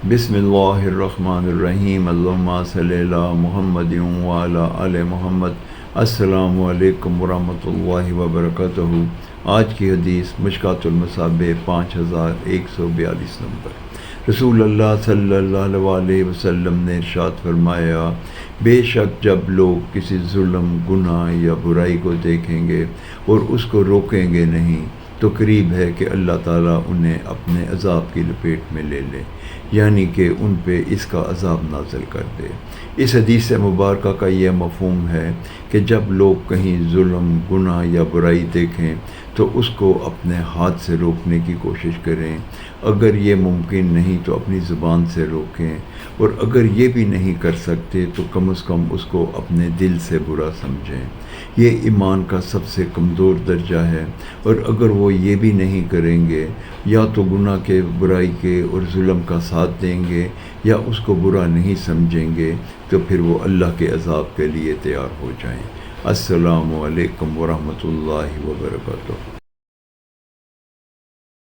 بسم اللہ الرحمن الرحیم اللہم صلی علی محمد وعلی آل محمد۔ السلام علیکم ورحمۃ اللہ وبرکاتہ۔ آج کی حدیث مشکوٰۃ المصابیح 5142 نمبر۔ رسول اللہ صلی اللہ علیہ وسلم نے ارشاد فرمایا، بے شک جب لوگ کسی ظلم، گناہ یا برائی کو دیکھیں گے اور اس کو روکیں گے نہیں تو قریب ہے کہ اللہ تعالیٰ انہیں اپنے عذاب کی لپیٹ میں لے لے، یعنی کہ ان پہ اس کا عذاب نازل کر دے۔ اس حدیث مبارکہ کا یہ مفہوم ہے کہ جب لوگ کہیں ظلم، گناہ یا برائی دیکھیں تو اس کو اپنے ہاتھ سے روکنے کی کوشش کریں، اگر یہ ممکن نہیں تو اپنی زبان سے روکیں، اور اگر یہ بھی نہیں کر سکتے تو کم از کم اس کو اپنے دل سے برا سمجھیں۔ یہ ایمان کا سب سے کمزور درجہ ہے، اور اگر وہ یہ بھی نہیں کریں گے، یا تو گناہ کے، برائی کے اور ظلم کا ساتھ دیں گے، یا اس کو برا نہیں سمجھیں گے، تو پھر وہ اللہ کے عذاب کے لیے تیار ہو جائیں۔ السلام علیکم ورحمۃ اللہ وبرکاتہ۔